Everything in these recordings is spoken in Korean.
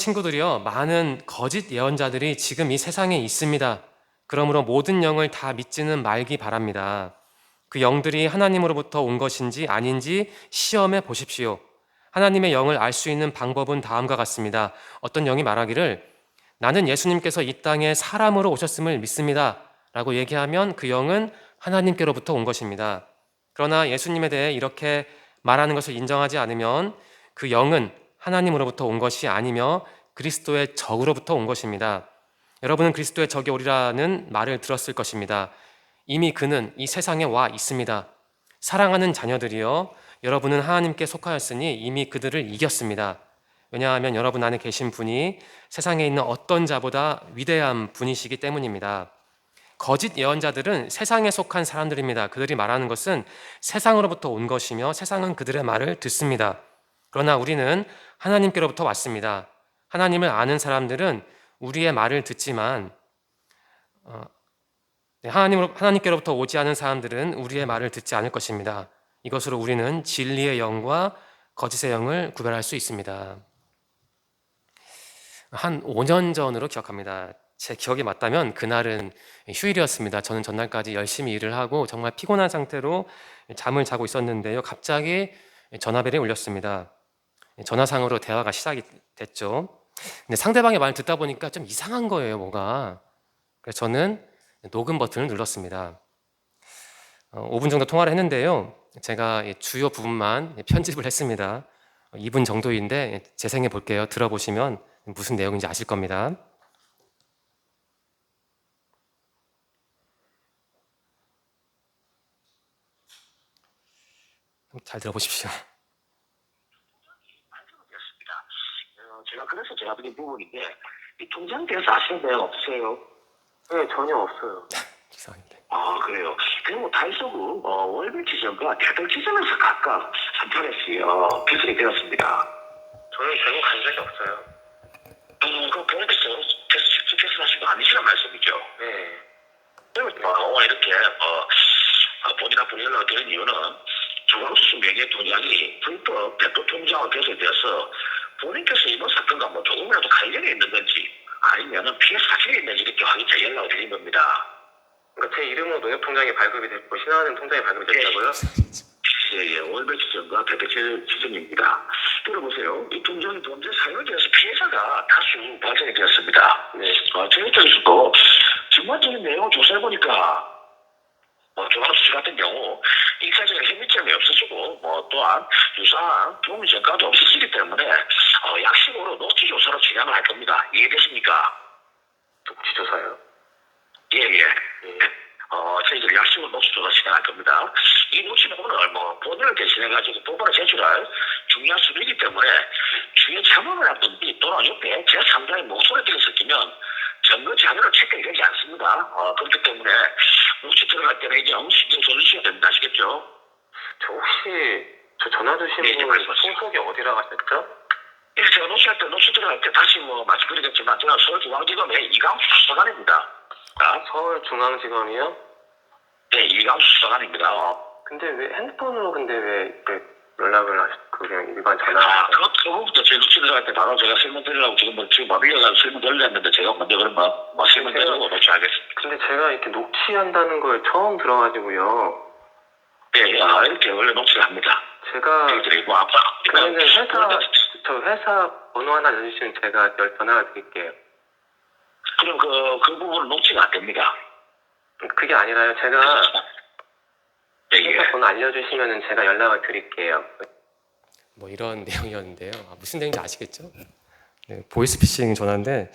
친구들이요, 많은 거짓 예언자들이 지금 이 세상에 있습니다. 그러므로 모든 영을 다 믿지는 말기 바랍니다. 그 영들이 하나님으로부터 온 것인지 아닌지 시험해 보십시오. 하나님의 영을 알 수 있는 방법은 다음과 같습니다. 어떤 영이 말하기를 나는 예수님께서 이 땅에 사람으로 오셨음을 믿습니다 라고 얘기하면 그 영은 하나님께로부터 온 것입니다. 그러나 예수님에 대해 이렇게 말하는 것을 인정하지 않으면 그 영은 하나님으로부터 온 것이 아니며 그리스도의 적으로부터 온 것입니다. 여러분은 그리스도의 적이 오리라는 말을 들었을 것입니다. 이미 그는 이 세상에 와 있습니다. 사랑하는 자녀들이여, 여러분은 하나님께 속하였으니 이미 그들을 이겼습니다. 왜냐하면 여러분 안에 계신 분이 세상에 있는 어떤 자보다 위대한 분이시기 때문입니다. 거짓 예언자들은 세상에 속한 사람들입니다. 그들이 말하는 것은 세상으로부터 온 것이며 세상은 그들의 말을 듣습니다. 그러나 우리는 하나님께로부터 왔습니다. 하나님을 아는 사람들은 우리의 말을 듣지만 하나님께로부터 오지 않은 사람들은 우리의 말을 듣지 않을 것입니다. 이것으로 우리는 진리의 영과 거짓의 영을 구별할 수 있습니다. 한 5년 전으로 기억합니다. 제 기억이 맞다면 그날은 휴일이었습니다. 저는 전날까지 열심히 일을 하고 정말 피곤한 상태로 잠을 자고 있었는데요. 갑자기 전화벨이 울렸습니다. 전화상으로 대화가 시작이 됐죠. 근데 상대방의 말을 듣다 보니까 좀 이상한 거예요, 뭐가. 그래서 저는 녹음 버튼을 눌렀습니다. 5분 정도 통화를 했는데요. 제가 주요 부분만 편집을 했습니다. 2분 정도인데 재생해 볼게요. 들어보시면 무슨 내용인지 아실 겁니다. 잘 들어보십시오. 제가 드린 부분인데 이 통장에 대해서 아시는 내용 없으세요? 네, 전혀 없어요. 이상한데. 아, 그래요. 그리고 달서구 월별 지점과 대들 지점에서 각각 선탈했어요. 개설이 되었습니다. 저는 결국 간 적이 없어요. 그 본인께서 직접 개설하신 거 아니시란 말씀이죠? 네. 그러면 이렇게 본인한테 연락을 드린 이유는 조광수 명의 통장이 불법 대표 통장으로 개설되어서 본인께서 이번 사건과 조금이라도 관련이 있는 건지 아니면 피해 사실이 있는지 이렇게 확인해 연락을 드린 겁니다. 그러니까 제 이름으로 농협통장이 발급이 됐고 신한은행 통장이 발급이 됐다고요? 예, 월별 지점과 대표 지점입니다. 들어보세요. 이 통장이 범죄 사용에 대해서 피해자가 다수 발생이 되었습니다. 네. 저희 쪽에서도 전반적인 내용을 조사해보니까 조광수 씨 같은 경우 일차적인 혐의점이 없어지고 또한 유사한 도움이 전과도 없었기 때문에 약식으로 녹취 조사로 진행을 할 겁니다. 이해되십니까? 녹취 조사요? 예. 저희들이 약식으로 녹취 조사 진행할 겁니다. 이 녹취는 오늘 본인을 대신해가지고 법원에 제출할 중요한 수리이기 때문에 중요 참여를 한 분이 또는 옆에 제3자의 목소리가 섞이면 증거 자료를 체크이 되지 않습니다. 그렇기 때문에 녹취 들어갈 때는 이경 신경 써주셔야 됩니다. 아시겠죠? 저 혹시 저 전화 주신 네, 분 소속이 어디라 하셨죠? 예, 제가 녹취 들어갈 때 다시 말씀드리겠지만 제가 서울중앙지검의 이강수 수사관입니다. 서울중앙지검이요? 네, 이강수 수사관입니다. 근데 왜 핸드폰으로 왜 연락을 그냥 일반 전화? 그 부분부터 제 녹취 들어갈 때 바로 제가 설명드리려고 지금 밀려가지고 설명드리려는데 제가 먼저 그러면 설명드리고 녹취하겠습니다. 근데 제가 이렇게 녹취한다는 걸 처음 들어가지고요. 예, 이렇게 원래 녹취를 합니다. 제가 저희들이 그러면 회사 번호 하나 넣어주시면 제가 전화를 드릴게요. 그럼 그 부분은 녹취가 안 됩니다. 그게 아니라요. 제가 예. 회사 번호 알려주시면 제가 연락을 드릴게요. 이런 내용이었는데요. 무슨 내용인지 아시겠죠? 네, 보이스피싱 전화인데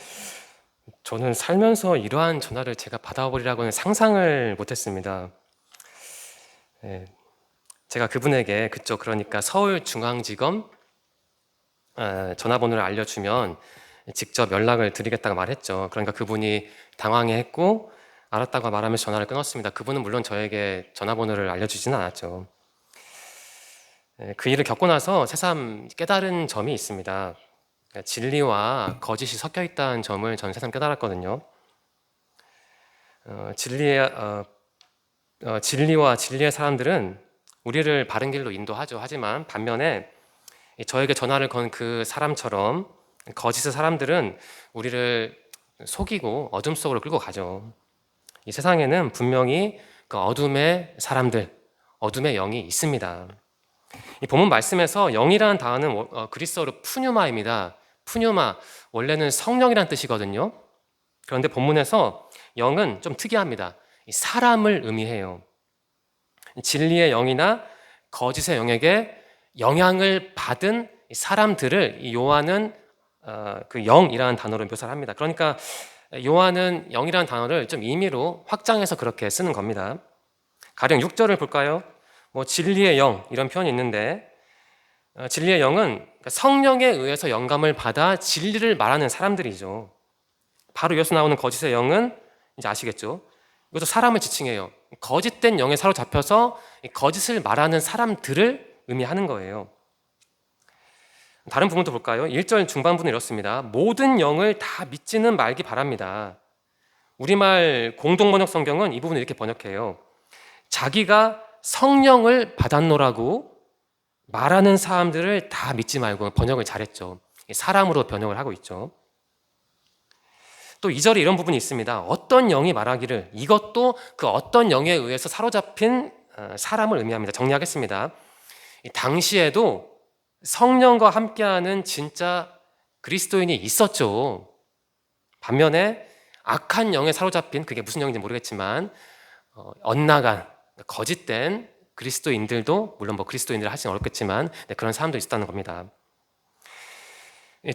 저는 살면서 이러한 전화를 제가 받아버리라고는 상상을 못했습니다. 네, 제가 그분에게 그러니까 서울중앙지검 전화번호를 알려주면 직접 연락을 드리겠다고 말했죠. 그러니까 그분이 당황해했고 알았다고 말하면서 전화를 끊었습니다. 그분은 물론 저에게 전화번호를 알려주지는 않았죠. 그 일을 겪고 나서 새삼 깨달은 점이 있습니다. 진리와 거짓이 섞여 있다는 점을 저는 새삼 깨달았거든요. 진리와 진리의 사람들은 우리를 바른 길로 인도하죠. 하지만 반면에 저에게 전화를 건 그 사람처럼 거짓의 사람들은 우리를 속이고 어둠 속으로 끌고 가죠. 이 세상에는 분명히 그 어둠의 사람들, 어둠의 영이 있습니다. 이 본문 말씀에서 영이라는 단어는 그리스어로 푸뉴마입니다. 푸뉴마, 원래는 성령이라는 뜻이거든요. 그런데 본문에서 영은 좀 특이합니다. 이 사람을 의미해요. 진리의 영이나 거짓의 영에게 영향을 받은 사람들을 이 요한은 그 영이라는 단어로 묘사를 합니다. 그러니까 요한은 영이라는 단어를 좀 임의로 확장해서 그렇게 쓰는 겁니다. 가령 6절을 볼까요? 진리의 영 이런 표현이 있는데 진리의 영은 성령에 의해서 영감을 받아 진리를 말하는 사람들이죠. 바로 이어서 나오는 거짓의 영은 이제 아시겠죠? 이것도 사람을 지칭해요. 거짓된 영에 사로잡혀서 거짓을 말하는 사람들을 의미하는 거예요. 다른 부분도 볼까요? 1절 중반부는 이렇습니다. 모든 영을 다 믿지는 말기 바랍니다. 우리말 공동번역 성경은 이 부분을 이렇게 번역해요. 자기가 성령을 받았노라고 말하는 사람들을 다 믿지 말고, 번역을 잘했죠. 사람으로 번역을 하고 있죠. 또 2절에 이런 부분이 있습니다. 어떤 영이 말하기를, 이것도 그 어떤 영에 의해서 사로잡힌 사람을 의미합니다. 정리하겠습니다. 당시에도 성령과 함께하는 진짜 그리스도인이 있었죠. 반면에 악한 영에 사로잡힌, 그게 무슨 영인지 모르겠지만 엇나간 거짓된 그리스도인들도, 물론 그리스도인들 하시긴 어렵겠지만 그런 사람도 있었다는 겁니다.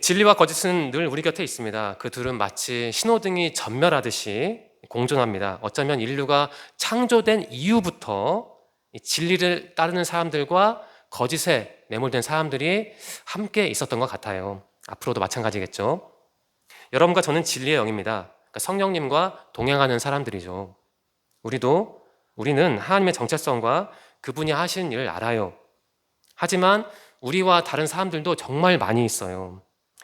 진리와 거짓은 늘 우리 곁에 있습니다. 그 둘은 마치 신호등이 전멸하듯이 공존합니다. 어쩌면 인류가 창조된 이후부터 진리를 따르는 사람들과 거짓에 매몰된 사람들이 함께 있었던 것 같아요. 앞으로도 마찬가지겠죠. 여러분과 저는 진리의 영입니다. 그러니까 성령님과 동행하는 사람들이죠. 우리는 하나님의 정체성과 그분이 하신 일을 알아요. 하지만 우리와 다른 사람들도 정말 많이 있어요.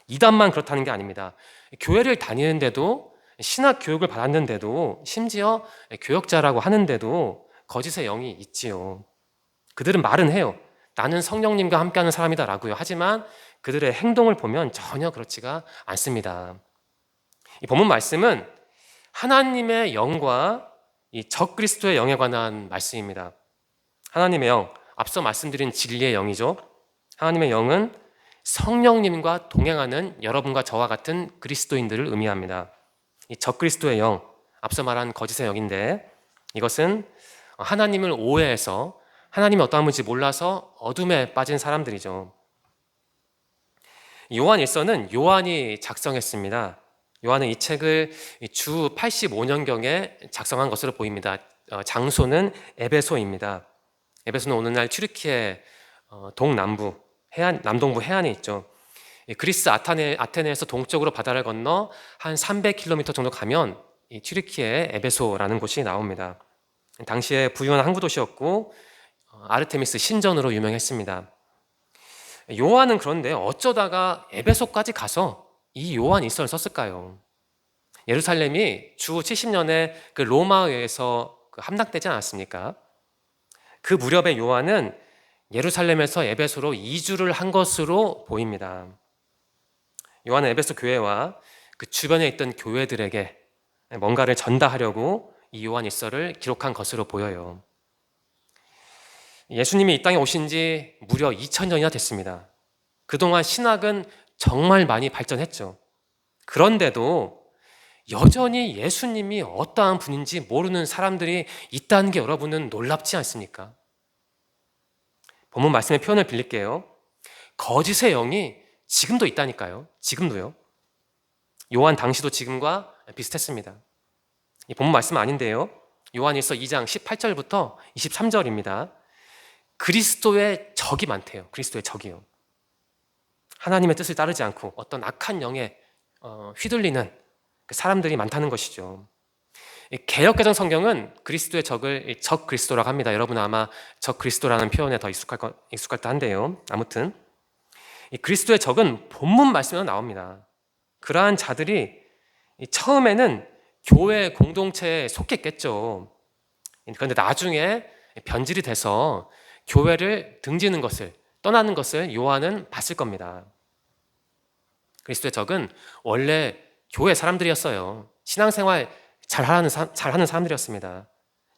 이단만 그렇다는 게 아닙니다. 교회를 다니는데도, 신학 교육을 받았는데도, 심지어 교역자라고 하는데도 거짓의 영이 있지요. 그들은 말은 해요. 나는 성령님과 함께하는 사람이다라고요. 하지만 그들의 행동을 보면 전혀 그렇지가 않습니다. 이 본문 말씀은 하나님의 영과 이 적그리스도의 영에 관한 말씀입니다. 하나님의 영, 앞서 말씀드린 진리의 영이죠. 하나님의 영은 성령님과 동행하는 여러분과 저와 같은 그리스도인들을 의미합니다. 이 적그리스도의 영, 앞서 말한 거짓의 영인데, 이것은 하나님을 오해해서 하나님이 어떠한 분인지 몰라서 어둠에 빠진 사람들이죠. 요한 1서는 요한이 작성했습니다. 요한은 이 책을 주 85년경에 작성한 것으로 보입니다. 장소는 에베소입니다. 에베소는 오늘날 튀르키예 동남부 남동부 해안에 있죠. 그리스 아테네에서 동쪽으로 바다를 건너 한 300km 정도 가면 이 튀르키예 에베소라는 곳이 나옵니다. 당시에 부유한 항구 도시였고 아르테미스 신전으로 유명했습니다. 요한은 그런데 어쩌다가 에베소까지 가서 이 요한 일서를 썼을까요? 예루살렘이 주 70년에 그 로마에 의해서 함락되지 않았습니까? 그 무렵에 요한은 예루살렘에서 에베소로 이주를 한 것으로 보입니다. 요한은 에베소 교회와 그 주변에 있던 교회들에게 뭔가를 전달하려고 이 요한 일서를 기록한 것으로 보여요. 예수님이 이 땅에 오신 지 무려 2000년이나 됐습니다. 그동안 신학은 정말 많이 발전했죠. 그런데도 여전히 예수님이 어떠한 분인지 모르는 사람들이 있다는 게 여러분은 놀랍지 않습니까? 본문 말씀의 표현을 빌릴게요. 거짓의 영이 지금도 있다니까요. 지금도요. 요한 당시도 지금과 비슷했습니다. 이 본문 말씀 아닌데요. 요한일서 2장 18절부터 23절입니다. 그리스도의 적이 많대요. 그리스도의 적이요. 하나님의 뜻을 따르지 않고 어떤 악한 영에 휘둘리는 사람들이 많다는 것이죠. 개역개정 성경은 그리스도의 적을 적 그리스도라고 합니다. 여러분 아마 적 그리스도라는 표현에 더 익숙할 듯한데요. 아무튼 이 그리스도의 적은 본문 말씀에도 나옵니다. 그러한 자들이 처음에는 교회 공동체에 속했겠죠. 그런데 나중에 변질이 돼서 교회를 등지는 것을, 떠나는 것을 요한은 봤을 겁니다. 그리스도의 적은 원래 교회 사람들이었어요. 신앙생활 잘하는 사람들이었습니다.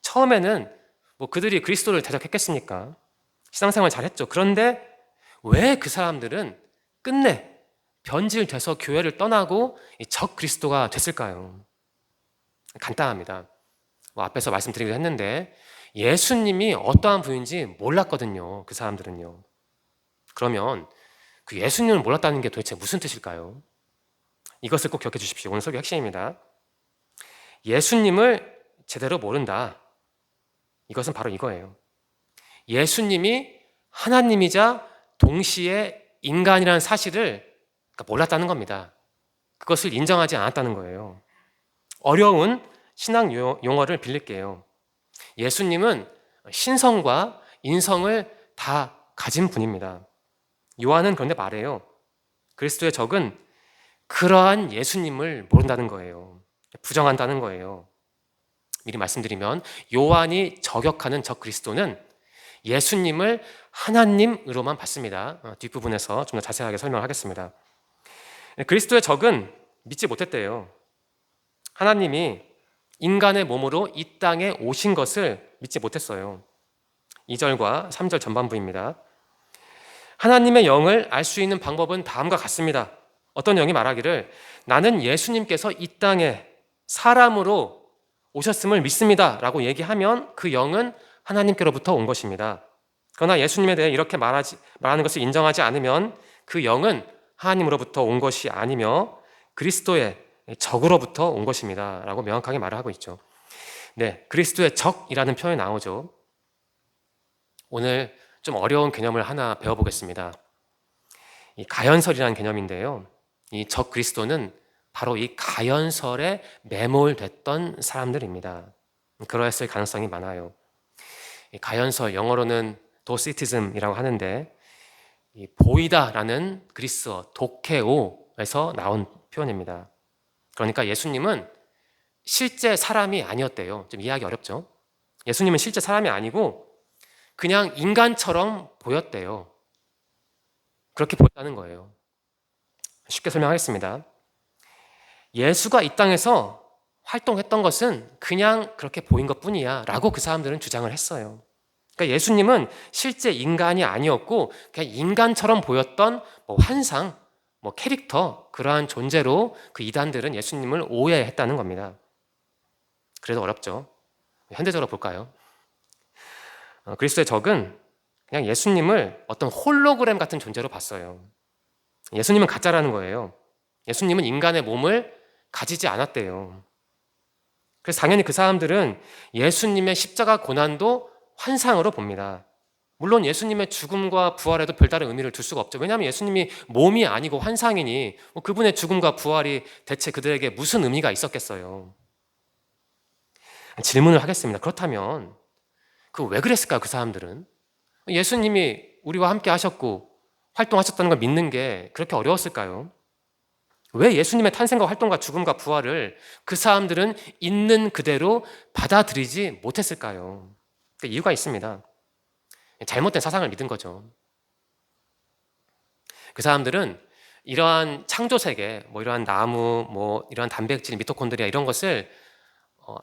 처음에는 뭐 그들이 그리스도를 대적했겠습니까? 신앙생활 잘했죠. 그런데 왜 그 사람들은 끝내 변질돼서 교회를 떠나고 적 그리스도가 됐을까요? 간단합니다. 뭐 앞에서 말씀드리기도 했는데 예수님이 어떠한 분인지 몰랐거든요. 그 사람들은요. 그러면 그 예수님을 몰랐다는 게 도대체 무슨 뜻일까요? 이것을 꼭 기억해 주십시오. 오늘 설교 핵심입니다. 예수님을 제대로 모른다. 이것은 바로 이거예요. 예수님이 하나님이자 동시에 인간이라는 사실을 몰랐다는 겁니다. 그것을 인정하지 않았다는 거예요. 어려운 신앙 용어를 빌릴게요. 예수님은 신성과 인성을 다 가진 분입니다. 요한은 그런데 말해요. 그리스도의 적은 그러한 예수님을 모른다는 거예요. 부정한다는 거예요. 미리 말씀드리면 요한이 저격하는 적 그리스도는 예수님을 하나님으로만 봤습니다. 뒷부분에서 좀 더 자세하게 설명하겠습니다. 그리스도의 적은 믿지 못했대요. 하나님이 인간의 몸으로 이 땅에 오신 것을 믿지 못했어요. 2절과 3절 전반부입니다. 하나님의 영을 알 수 있는 방법은 다음과 같습니다. 어떤 영이 말하기를 나는 예수님께서 이 땅에 사람으로 오셨음을 믿습니다 라고 얘기하면 그 영은 하나님께로부터 온 것입니다. 그러나 예수님에 대해 이렇게 말하는 것을 인정하지 않으면 그 영은 하나님으로부터 온 것이 아니며 그리스도의 적으로부터 온 것입니다 라고 명확하게 말을 하고 있죠. 네, 그리스도의 적이라는 표현이 나오죠. 오늘 좀 어려운 개념을 하나 배워보겠습니다. 이 가연설이라는 개념인데요. 이 적 그리스도는 바로 이 가연설에 매몰됐던 사람들입니다. 그러했을 가능성이 많아요. 이 가연설, 영어로는 도시티즘이라고 하는데 이 보이다라는 그리스어 도케오에서 나온 표현입니다. 그러니까 예수님은 실제 사람이 아니었대요. 좀 이해하기 어렵죠? 예수님은 실제 사람이 아니고 그냥 인간처럼 보였대요. 그렇게 보였다는 거예요. 쉽게 설명하겠습니다. 예수가 이 땅에서 활동했던 것은 그냥 그렇게 보인 것뿐이야 라고 그 사람들은 주장을 했어요. 그러니까 예수님은 실제 인간이 아니었고 그냥 인간처럼 보였던 환상, 캐릭터, 그러한 존재로 그 이단들은 예수님을 오해했다는 겁니다. 그래도 어렵죠. 현대적으로 볼까요? 그리스도의 적은 그냥 예수님을 어떤 홀로그램 같은 존재로 봤어요. 예수님은 가짜라는 거예요. 예수님은 인간의 몸을 가지지 않았대요. 그래서 당연히 그 사람들은 예수님의 십자가 고난도 환상으로 봅니다. 물론 예수님의 죽음과 부활에도 별다른 의미를 둘 수가 없죠. 왜냐하면 예수님이 몸이 아니고 환상이니 그분의 죽음과 부활이 대체 그들에게 무슨 의미가 있었겠어요. 질문을 하겠습니다. 그렇다면 왜 그랬을까요? 그 사람들은 예수님이 우리와 함께 하셨고 활동하셨다는 걸 믿는 게 그렇게 어려웠을까요? 왜 예수님의 탄생과 활동과 죽음과 부활을 그 사람들은 있는 그대로 받아들이지 못했을까요? 이유가 있습니다. 잘못된 사상을 믿은 거죠. 그 사람들은 이러한 창조세계, 이러한 나무, 이러한 단백질, 미토콘드리아 이런 것을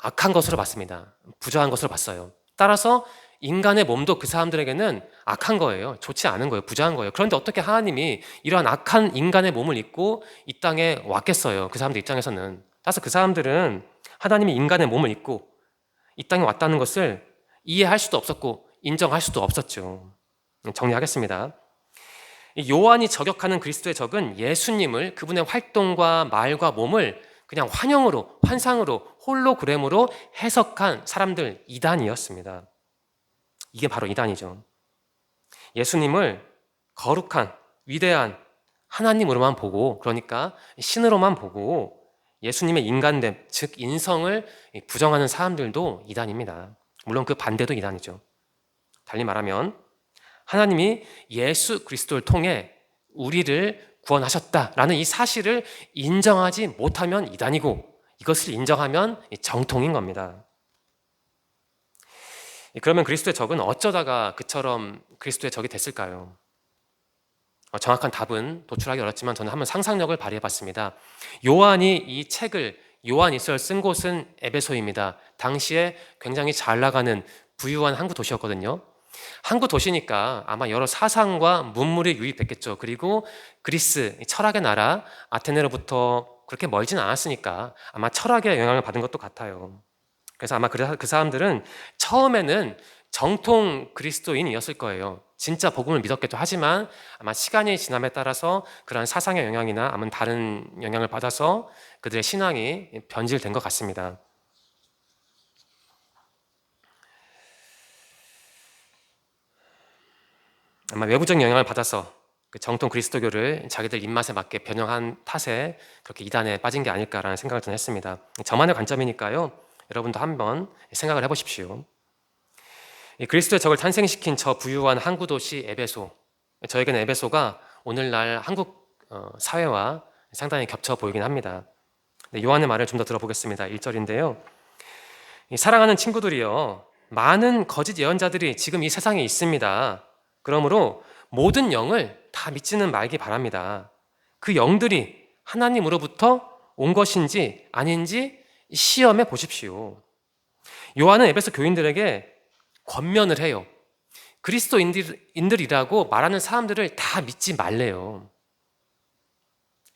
악한 것으로 봤습니다. 부정한 것으로 봤어요. 따라서 인간의 몸도 그 사람들에게는 악한 거예요. 좋지 않은 거예요. 부정한 거예요. 그런데 어떻게 하나님이 이러한 악한 인간의 몸을 입고 이 땅에 왔겠어요. 그 사람들 입장에서는. 따라서 그 사람들은 하나님이 인간의 몸을 입고 이 땅에 왔다는 것을 이해할 수도 없었고 인정할 수도 없었죠. 정리하겠습니다. 요한이 저격하는 그리스도의 적은 예수님을 그분의 활동과 말과 몸을 그냥 환영으로, 환상으로, 홀로그램으로 해석한 사람들, 이단이었습니다. 이게 바로 이단이죠. 예수님을 거룩한, 위대한 하나님으로만 보고, 그러니까 신으로만 보고 예수님의 인간됨, 즉 인성을 부정하는 사람들도 이단입니다. 물론 그 반대도 이단이죠. 달리 말하면 하나님이 예수 그리스도를 통해 우리를 구원하셨다라는 이 사실을 인정하지 못하면 이단이고 이것을 인정하면 정통인 겁니다. 그러면 그리스도의 적은 어쩌다가 그처럼 그리스도의 적이 됐을까요? 정확한 답은 도출하기 어렵지만 저는 한번 상상력을 발휘해봤습니다. 요한이 이 책을 요한일서를 쓴 곳은 에베소입니다. 당시에 굉장히 잘 나가는 부유한 항구 도시였거든요. 항구 도시니까 아마 여러 사상과 문물이 유입됐겠죠. 그리고 그리스, 철학의 나라 아테네로부터 그렇게 멀진 않았으니까 아마 철학의 영향을 받은 것도 같아요. 그래서 아마 그 사람들은 처음에는 정통 그리스도인이었을 거예요. 진짜 복음을 믿었겠죠. 하지만 아마 시간이 지남에 따라서 그런 사상의 영향이나 아마 다른 영향을 받아서 그들의 신앙이 변질된 것 같습니다. 아마 외부적인 영향을 받아서 그 정통 그리스도교를 자기들 입맛에 맞게 변형한 탓에 그렇게 이단에 빠진 게 아닐까라는 생각을 좀 했습니다. 저만의 관점이니까요. 여러분도 한번 생각을 해보십시오. 이 그리스도의 적을 탄생시킨 저 부유한 항구 도시 에베소. 저에게는 에베소가 오늘날 한국 사회와 상당히 겹쳐 보이긴 합니다. 요한의 말을 좀 더 들어보겠습니다. 1절인데요. 사랑하는 친구들이여, 많은 거짓 예언자들이 지금 이 세상에 있습니다. 그러므로 모든 영을 다 믿지는 말기 바랍니다. 그 영들이 하나님으로부터 온 것인지 아닌지 시험해 보십시오. 요한은 에베소 교인들에게 권면을 해요. 그리스도인들이라고 말하는 사람들을 다 믿지 말래요.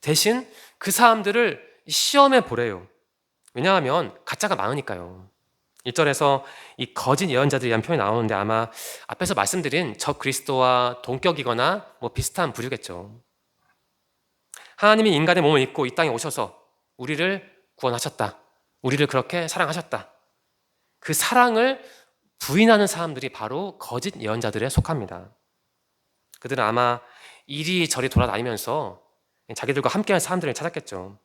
대신 그 사람들을 시험해 보래요. 왜냐하면 가짜가 많으니까요. 1절에서 이 거짓 예언자들이라는 표현이 나오는데 아마 앞에서 말씀드린 저 그리스도와 동격이거나 뭐 비슷한 부류겠죠. 하나님이 인간의 몸을 입고 이 땅에 오셔서 우리를 구원하셨다. 우리를 그렇게 사랑하셨다. 그 사랑을 부인하는 사람들이 바로 거짓 예언자들에 속합니다. 그들은 아마 이리저리 돌아다니면서 자기들과 함께할 사람들을 찾았겠죠.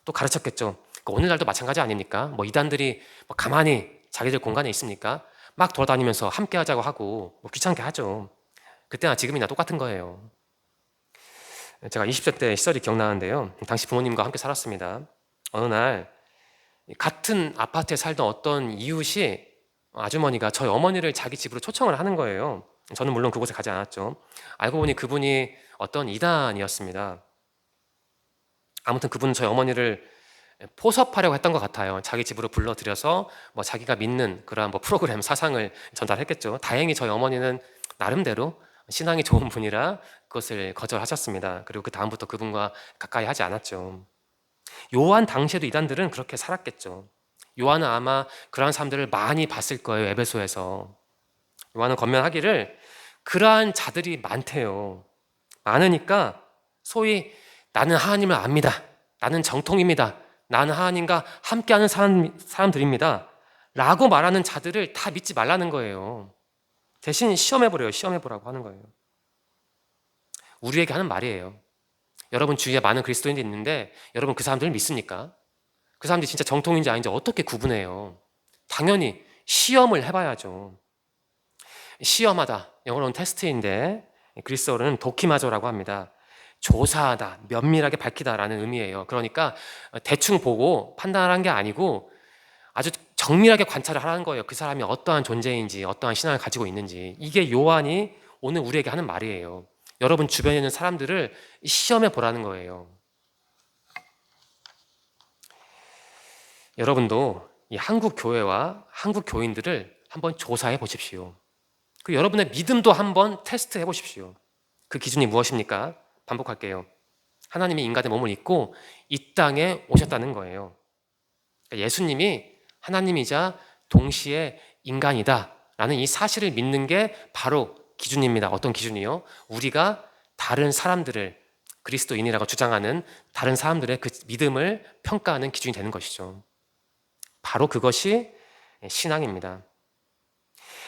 또 가르쳤겠죠. 오늘날도 마찬가지 아닙니까? 뭐 이단들이 가만히 자기들 공간에 있습니까? 막 돌아다니면서 함께하자고 하고 귀찮게 하죠. 그때나 지금이나 똑같은 거예요. 제가 20대 때 시절이 기억나는데요. 당시 부모님과 함께 살았습니다. 어느 날 같은 아파트에 살던 어떤 이웃이 아주머니가 저희 어머니를 자기 집으로 초청을 하는 거예요. 저는 물론 그곳에 가지 않았죠. 알고 보니 그분이 어떤 이단이었습니다. 아무튼 그분은 저희 어머니를 포섭하려고 했던 것 같아요. 자기 집으로 불러들여서 자기가 믿는 그러한 프로그램 사상을 전달했겠죠. 다행히 저희 어머니는 나름대로 신앙이 좋은 분이라 그것을 거절하셨습니다. 그리고 그 다음부터 그분과 가까이 하지 않았죠. 요한 당시에도 이단들은 그렇게 살았겠죠. 요한은 아마 그러한 사람들을 많이 봤을 거예요. 에베소에서. 요한은 권면하기를 그러한 자들이 많대요. 많으니까 소위 나는 하나님을 압니다. 나는 정통입니다. 나는 하나님과 함께하는 사람들입니다. 라고 말하는 자들을 다 믿지 말라는 거예요. 대신 시험해보래요. 시험해보라고 하는 거예요. 우리에게 하는 말이에요. 여러분 주위에 많은 그리스도인들이 있는데 여러분 그 사람들을 믿습니까? 그 사람들이 진짜 정통인지 아닌지 어떻게 구분해요? 당연히 시험을 해봐야죠. 시험하다, 영어로는 테스트인데 그리스어로는 도키마조라고 합니다. 조사하다, 면밀하게 밝히다라는 의미예요. 그러니까 대충 보고 판단하는 게 아니고 아주 정밀하게 관찰을 하라는 거예요. 그 사람이 어떠한 존재인지, 어떠한 신앙을 가지고 있는지. 이게 요한이 오늘 우리에게 하는 말이에요. 여러분 주변에 있는 사람들을 시험해 보라는 거예요. 여러분도 이 한국 교회와 한국 교인들을 한번 조사해 보십시오. 그 여러분의 믿음도 한번 테스트해 보십시오. 그 기준이 무엇입니까? 반복할게요. 하나님이 인간의 몸을 입고 이 땅에 오셨다는 거예요. 그러니까 예수님이 하나님이자 동시에 인간이다 라는 이 사실을 믿는 게 바로 기준입니다. 어떤 기준이요? 우리가 다른 사람들을 그리스도인이라고 주장하는 다른 사람들의 그 믿음을 평가하는 기준이 되는 것이죠. 바로 그것이 신앙입니다.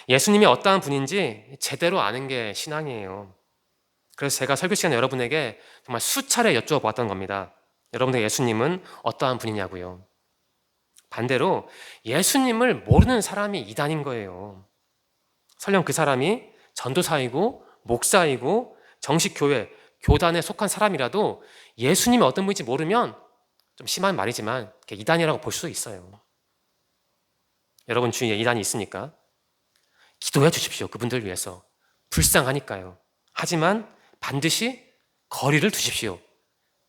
예수님이 어떠한 분인지 제대로 아는 게 신앙이에요. 그래서 제가 설교 시간에 여러분에게 정말 수차례 여쭈어보았던 겁니다. 여러분들 예수님은 어떠한 분이냐고요. 반대로 예수님을 모르는 사람이 이단인 거예요. 설령 그 사람이 전도사이고 목사이고 정식 교회, 교단에 속한 사람이라도 예수님이 어떤 분인지 모르면 좀 심한 말이지만 이단이라고 볼 수도 있어요. 여러분 주위에 이단이 있으니까 기도해 주십시오. 그분들 위해서. 불쌍하니까요. 하지만 반드시 거리를 두십시오.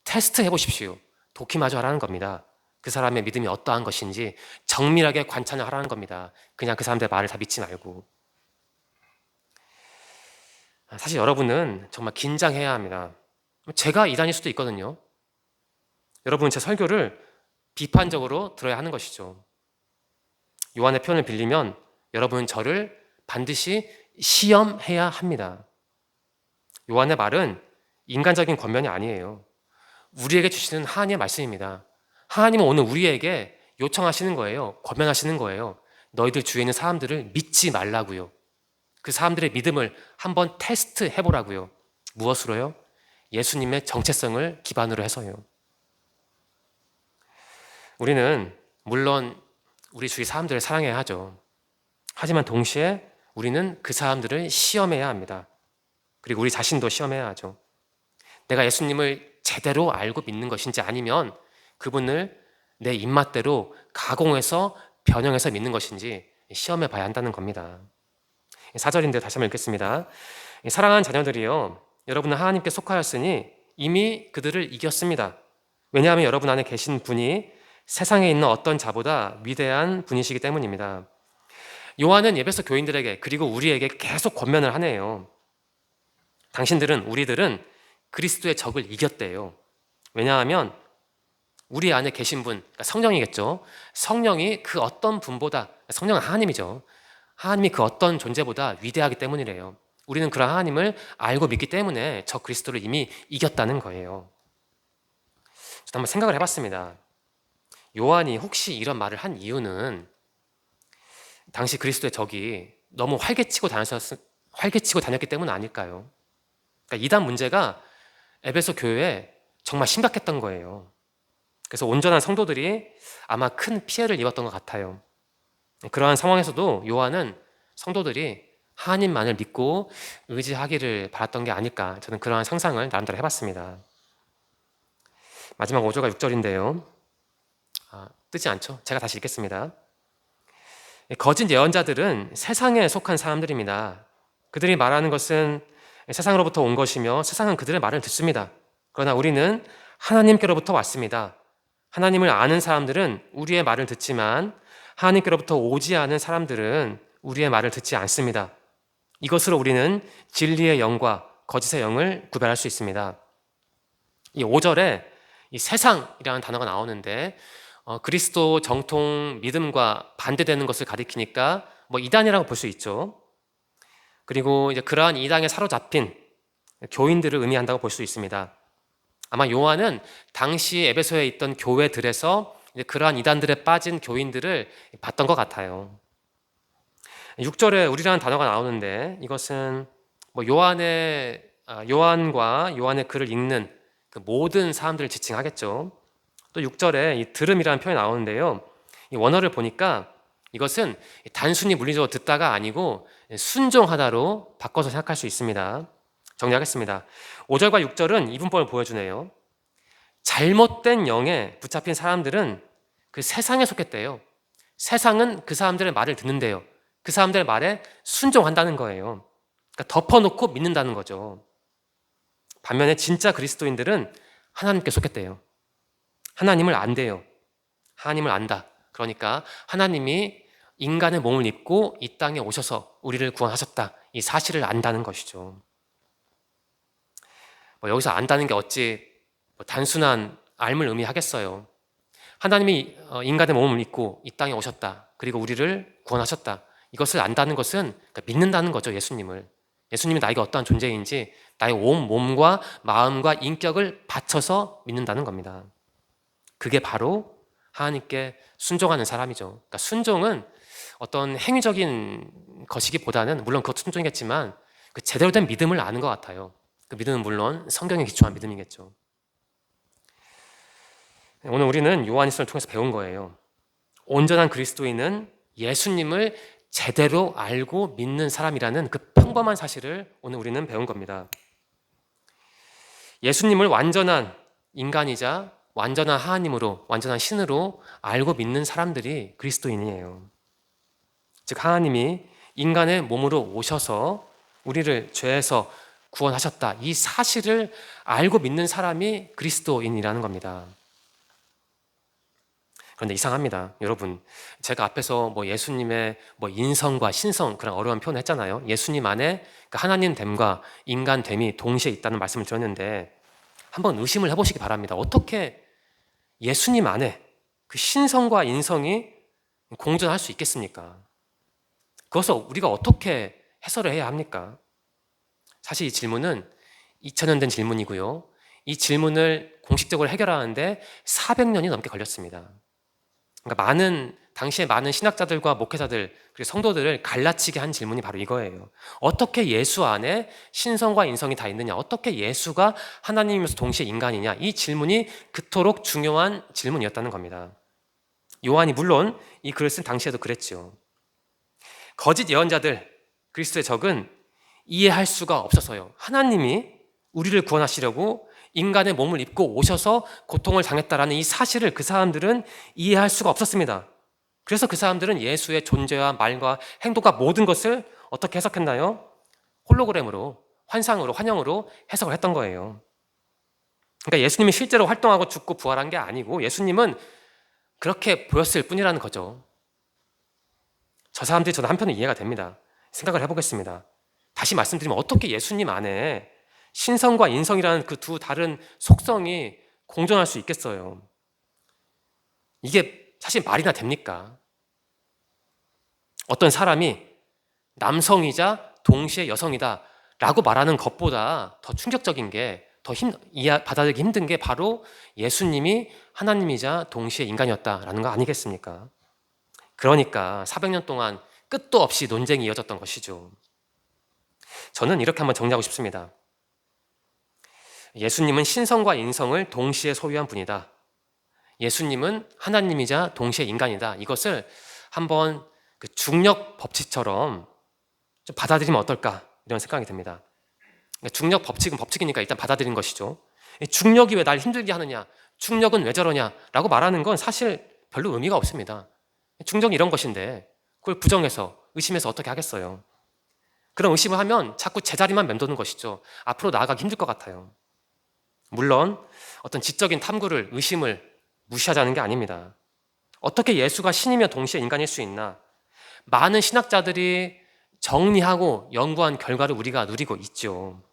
테스트 해보십시오. 도키마저 하라는 겁니다. 그 사람의 믿음이 어떠한 것인지 정밀하게 관찰을 하라는 겁니다. 그냥 그 사람들의 말을 다 믿지 말고. 사실 여러분은 정말 긴장해야 합니다. 제가 이단일 수도 있거든요. 여러분은 제 설교를 비판적으로 들어야 하는 것이죠. 요한의 표현을 빌리면 여러분은 저를 반드시 시험해야 합니다. 요한의 말은 인간적인 권면이 아니에요. 우리에게 주시는 하나님의 말씀입니다. 하나님은 오늘 우리에게 요청하시는 거예요. 권면하시는 거예요. 너희들 주위에 있는 사람들을 믿지 말라고요. 그 사람들의 믿음을 한번 테스트 해보라고요. 무엇으로요? 예수님의 정체성을 기반으로 해서요. 우리는 물론 우리 주위 사람들을 사랑해야 하죠. 하지만 동시에 우리는 그 사람들을 시험해야 합니다. 그리고 우리 자신도 시험해야 하죠. 내가 예수님을 제대로 알고 믿는 것인지 아니면 그분을 내 입맛대로 가공해서 변형해서 믿는 것인지 시험해 봐야 한다는 겁니다. 4절인데 다시 한번 읽겠습니다. 사랑하는 자녀들이여, 여러분은 하나님께 속하였으니 이미 그들을 이겼습니다. 왜냐하면 여러분 안에 계신 분이 세상에 있는 어떤 자보다 위대한 분이시기 때문입니다. 요한은 에베소 교인들에게 그리고 우리에게 계속 권면을 하네요. 우리들은 그리스도의 적을 이겼대요. 왜냐하면 우리 안에 계신 분, 그러니까 성령이겠죠. 성령이 그 어떤 분보다, 성령은 하나님이죠. 하나님이 그 어떤 존재보다 위대하기 때문이래요. 우리는 그런 하나님을 알고 믿기 때문에 저 그리스도를 이미 이겼다는 거예요. 저도 한번 생각을 해봤습니다. 요한이 혹시 이런 말을 한 이유는 당시 그리스도의 적이 너무 활개치고 다녔기 때문 아닐까요? 그러니까 이단 문제가 에베소 교회에 정말 심각했던 거예요. 그래서 온전한 성도들이 아마 큰 피해를 입었던 것 같아요. 그러한 상황에서도 요한은 성도들이 하나님만을 믿고 의지하기를 바랐던 게 아닐까, 저는 그러한 상상을 나름대로 해봤습니다. 마지막 5절과 6절인데요. 뜨지 않죠? 제가 다시 읽겠습니다. 거짓 예언자들은 세상에 속한 사람들입니다. 그들이 말하는 것은 세상으로부터 온 것이며 세상은 그들의 말을 듣습니다. 그러나 우리는 하나님께로부터 왔습니다. 하나님을 아는 사람들은 우리의 말을 듣지만 하나님께로부터 오지 않은 사람들은 우리의 말을 듣지 않습니다. 이것으로 우리는 진리의 영과 거짓의 영을 구별할 수 있습니다. 이 5절에 이 세상이라는 단어가 나오는데 그리스도 정통 믿음과 반대되는 것을 가리키니까 이단이라고 볼 수 있죠. 그리고 이제 그러한 이단에 사로잡힌 교인들을 의미한다고 볼 수 있습니다. 아마 요한은 당시 에베소에 있던 교회들에서 이제 그러한 이단들에 빠진 교인들을 봤던 것 같아요. 6절에 우리라는 단어가 나오는데 이것은 요한과 요한의 글을 읽는 그 모든 사람들을 지칭하겠죠. 또 6절에 이 들음이라는 표현이 나오는데요. 이 원어를 보니까 이것은 단순히 물리적으로 듣다가 아니고 순종하다로 바꿔서 생각할 수 있습니다. 정리하겠습니다. 5절과 6절은 이분법을 보여주네요. 잘못된 영에 붙잡힌 사람들은 그 세상에 속했대요. 세상은 그 사람들의 말을 듣는데요. 그 사람들의 말에 순종한다는 거예요. 그러니까 덮어놓고 믿는다는 거죠. 반면에 진짜 그리스도인들은 하나님께 속했대요. 하나님을 안대요. 하나님을 안다. 그러니까 하나님이 인간의 몸을 입고 이 땅에 오셔서 우리를 구원하셨다. 이 사실을 안다는 것이죠. 여기서 안다는 게 어찌 단순한 알을 의미하겠어요. 하나님이 인간의 몸을 입고 이 땅에 오셨다. 그리고 우리를 구원하셨다. 이것을 안다는 것은 그러니까 믿는다는 거죠. 예수님이 나에게 어떠한 존재인지 나의 온 몸과 마음과 인격을 바쳐서 믿는다는 겁니다. 그게 바로 하나님께 순종하는 사람이죠. 그러니까 순종은 어떤 행위적인 것이기보다는 물론 그것도 순종이겠지만 그 제대로 된 믿음을 아는 것 같아요. 그 믿음은 물론 성경에 기초한 믿음이겠죠. 오늘 우리는 요한일서를 통해서 배운 거예요. 온전한 그리스도인은 예수님을 제대로 알고 믿는 사람이라는 그 평범한 사실을 오늘 우리는 배운 겁니다. 예수님을 완전한 인간이자 완전한 하나님으로, 완전한 신으로 알고 믿는 사람들이 그리스도인이에요. 즉 하나님이 인간의 몸으로 오셔서 우리를 죄에서 구원하셨다. 이 사실을 알고 믿는 사람이 그리스도인이라는 겁니다. 그런데 이상합니다. 여러분, 제가 앞에서 예수님의 인성과 신성 그런 어려운 표현을 했잖아요. 예수님 안에 그 하나님 됨과 인간 됨이 동시에 있다는 말씀을 드렸는데 한번 의심을 해보시기 바랍니다. 어떻게 예수님 안에 그 신성과 인성이 공존할 수 있겠습니까? 그것을 우리가 어떻게 해설을 해야 합니까? 사실 이 질문은 2000년 된 질문이고요. 이 질문을 공식적으로 해결하는데 400년이 넘게 걸렸습니다. 그러니까 당시에 많은 신학자들과 목회자들 그리고 성도들을 갈라치게 한 질문이 바로 이거예요. 어떻게 예수 안에 신성과 인성이 다 있느냐? 어떻게 예수가 하나님이면서 동시에 인간이냐? 이 질문이 그토록 중요한 질문이었다는 겁니다. 요한이 물론 이 글을 쓴 당시에도 그랬죠. 거짓 예언자들, 그리스도의 적은 이해할 수가 없어서요. 하나님이 우리를 구원하시려고 인간의 몸을 입고 오셔서 고통을 당했다라는 이 사실을 그 사람들은 이해할 수가 없었습니다. 그래서 그 사람들은 예수의 존재와 말과 행동과 모든 것을 어떻게 해석했나요? 홀로그램으로, 환상으로, 환영으로 해석을 했던 거예요. 그러니까 예수님이 실제로 활동하고 죽고 부활한 게 아니고 예수님은 그렇게 보였을 뿐이라는 거죠. 저 사람들이 저도 한편은 이해가 됩니다. 생각을 해보겠습니다. 다시 말씀드리면 어떻게 예수님 안에 신성과 인성이라는 그 두 다른 속성이 공존할 수 있겠어요? 이게 사실 말이나 됩니까? 어떤 사람이 남성이자 동시에 여성이다 라고 말하는 것보다 더 충격적인 게 더 받아들이기 힘든 게 바로 예수님이 하나님이자 동시에 인간이었다라는 거 아니겠습니까? 그러니까 400년 동안 끝도 없이 논쟁이 이어졌던 것이죠. 저는 이렇게 한번 정리하고 싶습니다. 예수님은 신성과 인성을 동시에 소유한 분이다. 예수님은 하나님이자 동시에 인간이다. 이것을 한번 그 중력 법칙처럼 좀 받아들이면 어떨까 이런 생각이 듭니다. 중력 법칙은 법칙이니까 일단 받아들이는 것이죠. 중력이 왜 날 힘들게 하느냐, 중력은 왜 저러냐 라고 말하는 건 사실 별로 의미가 없습니다. 중력이 이런 것인데 그걸 부정해서 의심해서 어떻게 하겠어요? 그런 의심을 하면 자꾸 제자리만 맴도는 것이죠. 앞으로 나아가기 힘들 것 같아요. 물론 어떤 지적인 탐구를, 의심을 무시하자는 게 아닙니다. 어떻게 예수가 신이며 동시에 인간일 수 있나? 많은 신학자들이 정리하고 연구한 결과를 우리가 누리고 있죠.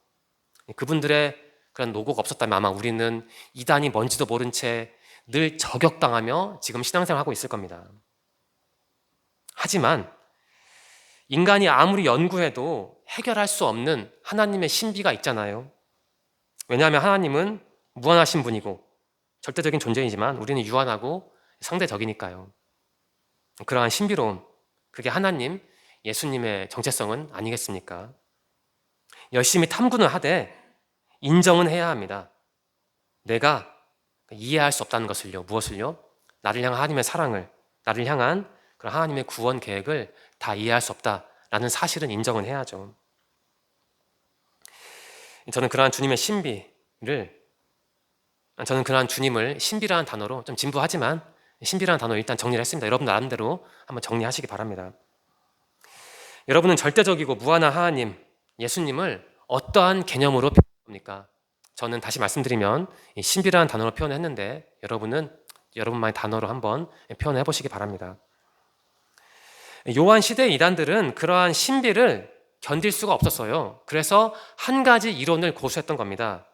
그분들의 그런 노고가 없었다면 아마 우리는 이단이 뭔지도 모른 채 늘 저격당하며 지금 신앙생활을 하고 있을 겁니다. 하지만 인간이 아무리 연구해도 해결할 수 없는 하나님의 신비가 있잖아요. 왜냐하면 하나님은 무한하신 분이고 절대적인 존재이지만 우리는 유한하고 상대적이니까요. 그러한 신비로움, 그게 하나님, 예수님의 정체성은 아니겠습니까? 열심히 탐구는 하되 인정은 해야 합니다. 내가 이해할 수 없다는 것을요. 무엇을요? 나를 향한 하나님의 사랑을, 나를 향한 그런 하나님의 구원 계획을 다 이해할 수 없다라는 사실은 인정은 해야죠. 저는 그러한 주님의 저는 그러한 주님을 신비라는 단어로 좀 진부하지만 신비라는 단어로 일단 정리를 했습니다. 여러분 나름대로 한번 정리하시기 바랍니다. 여러분은 절대적이고 무한한 하나님, 예수님을 어떠한 개념으로 표현할 겁니까? 저는 다시 말씀드리면 신비라는 단어로 표현했는데 여러분은 여러분만의 단어로 한번 표현해 보시기 바랍니다. 요한 시대의 이단들은 그러한 신비를 견딜 수가 없었어요. 그래서 한 가지 이론을 고수했던 겁니다.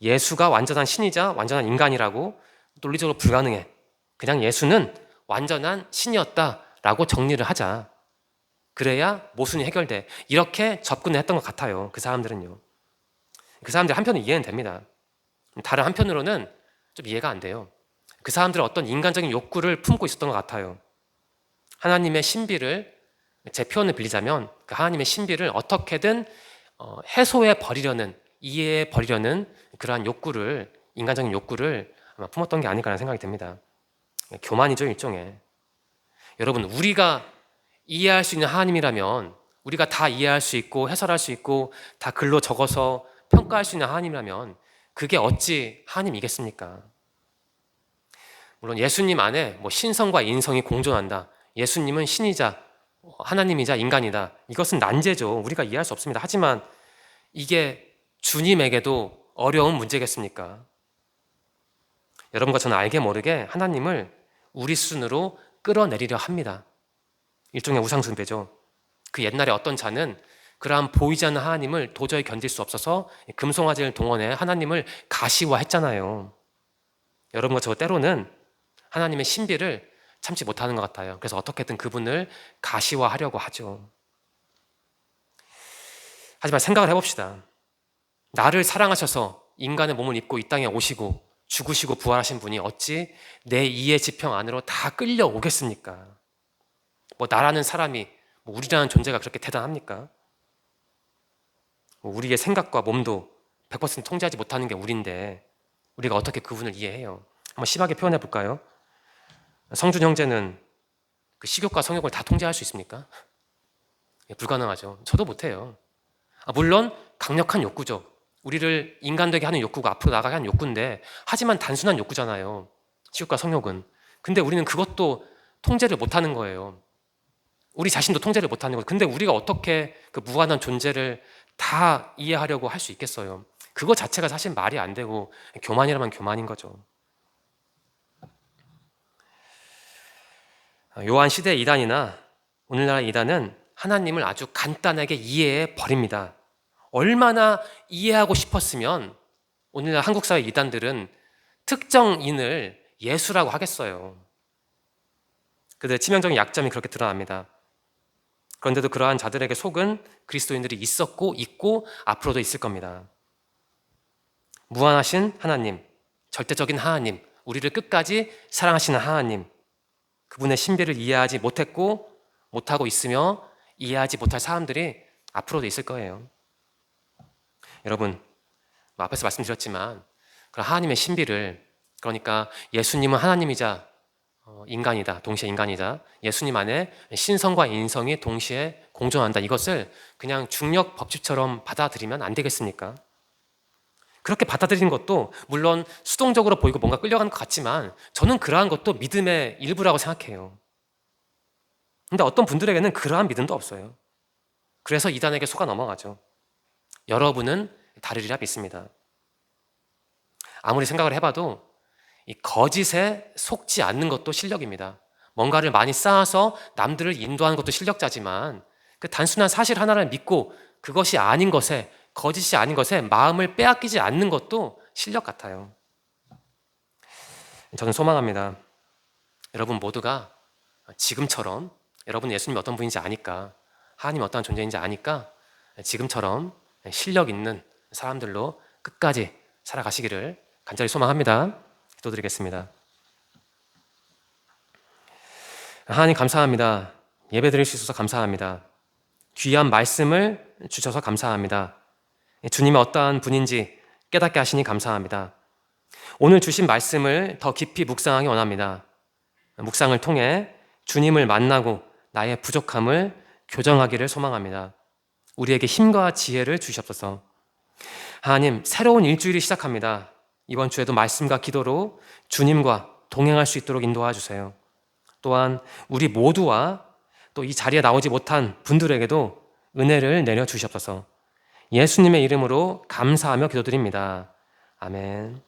예수가 완전한 신이자 완전한 인간이라고 논리적으로 불가능해. 그냥 예수는 완전한 신이었다라고 정리를 하자. 그래야 모순이 해결돼. 이렇게 접근을 했던 것 같아요. 그 사람들은요. 그 사람들 한편은 이해는 됩니다. 다른 한편으로는 좀 이해가 안 돼요. 그 사람들은 어떤 인간적인 욕구를 품고 있었던 것 같아요. 하나님의 신비를, 제 표현을 빌리자면 그 하나님의 신비를 어떻게든 해소해 버리려는, 이해해 버리려는 그러한 욕구를, 인간적인 욕구를 아마 품었던 게 아닐까라는 생각이 듭니다. 교만이죠, 일종의. 여러분, 우리가 이해할 수 있는 하나님이라면, 우리가 다 이해할 수 있고 해설할 수 있고 다 글로 적어서 평가할 수 있는 하나님이라면 그게 어찌 하나님이겠습니까? 물론 예수님 안에 신성과 인성이 공존한다. 예수님은 신이자 하나님이자 인간이다. 이것은 난제죠. 우리가 이해할 수 없습니다. 하지만 이게 주님에게도 어려운 문제겠습니까? 여러분과 저는 알게 모르게 하나님을 우리 수준으로 끌어내리려 합니다. 일종의 우상숭배죠. 그 옛날에 어떤 자는 그러한 보이지 않는 하나님을 도저히 견딜 수 없어서 금송아지를 동원해 하나님을 가시화했잖아요. 여러분과 저 때로는 하나님의 신비를 참지 못하는 것 같아요. 그래서 어떻게든 그분을 가시화하려고 하죠. 하지만 생각을 해봅시다. 나를 사랑하셔서 인간의 몸을 입고 이 땅에 오시고 죽으시고 부활하신 분이 어찌 내 이해 지평 안으로 다 끌려오겠습니까? 나라는 사람이, 우리라는 존재가 그렇게 대단합니까? 우리의 생각과 몸도 100% 통제하지 못하는 게 우리인데 우리가 어떻게 그분을 이해해요? 한번 심하게 표현해 볼까요? 성준 형제는 그 식욕과 성욕을 다 통제할 수 있습니까? 불가능하죠. 저도 못해요. 물론 강력한 욕구죠. 우리를 인간되게 하는 욕구가 앞으로 나가게 하는 욕구인데, 하지만 단순한 욕구잖아요. 식욕과 성욕은. 근데 우리는 그것도 통제를 못하는 거예요. 우리 자신도 통제를 못하는 거예요. 근데 우리가 어떻게 그 무한한 존재를 다 이해하려고 할 수 있겠어요? 그거 자체가 사실 말이 안 되고 교만이라면 교만인 거죠. 요한 시대의 이단이나 오늘날 이단은 하나님을 아주 간단하게 이해해 버립니다. 얼마나 이해하고 싶었으면 오늘날 한국 사회 이단들은 특정인을 예수라고 하겠어요. 그들의 치명적인 약점이 그렇게 드러납니다. 그런데도 그러한 자들에게 속은 그리스도인들이 있었고 있고 앞으로도 있을 겁니다. 무한하신 하나님, 절대적인 하나님, 우리를 끝까지 사랑하시는 하나님, 그분의 신비를 이해하지 못했고 못하고 있으며 이해하지 못할 사람들이 앞으로도 있을 거예요. 여러분, 앞에서 말씀드렸지만 그런 하나님의 신비를, 그러니까 예수님은 하나님이자 인간이다, 동시에 인간이다, 예수님 안에 신성과 인성이 동시에 공존한다, 이것을 그냥 중력 법칙처럼 받아들이면 안 되겠습니까? 그렇게 받아들이는 것도 물론 수동적으로 보이고 뭔가 끌려가는 것 같지만 저는 그러한 것도 믿음의 일부라고 생각해요. 근데 어떤 분들에게는 그러한 믿음도 없어요. 그래서 이단에게 속아 넘어가죠. 여러분은 다르리라 믿습니다. 아무리 생각을 해봐도 이 거짓에 속지 않는 것도 실력입니다. 뭔가를 많이 쌓아서 남들을 인도하는 것도 실력자지만 그 단순한 사실 하나를 믿고 그것이 아닌 것에, 거짓이 아닌 것에 마음을 빼앗기지 않는 것도 실력 같아요. 저는 소망합니다. 여러분 모두가 지금처럼, 여러분 예수님이 어떤 분인지 아니까, 하나님이 어떤 존재인지 아니까 지금처럼 실력 있는 사람들로 끝까지 살아가시기를 간절히 소망합니다. 기도드리겠습니다. 하나님 감사합니다. 예배 드릴 수 있어서 감사합니다. 귀한 말씀을 주셔서 감사합니다. 주님이 어떠한 분인지 깨닫게 하시니 감사합니다. 오늘 주신 말씀을 더 깊이 묵상하기 원합니다. 묵상을 통해 주님을 만나고 나의 부족함을 교정하기를 소망합니다. 우리에게 힘과 지혜를 주시옵소서. 하나님, 새로운 일주일이 시작합니다. 이번 주에도 말씀과 기도로 주님과 동행할 수 있도록 인도하 주세요. 또한 우리 모두와 또 이 자리에 나오지 못한 분들에게도 은혜를 내려 주시옵소서. 예수님의 이름으로 감사하며 기도드립니다. 아멘.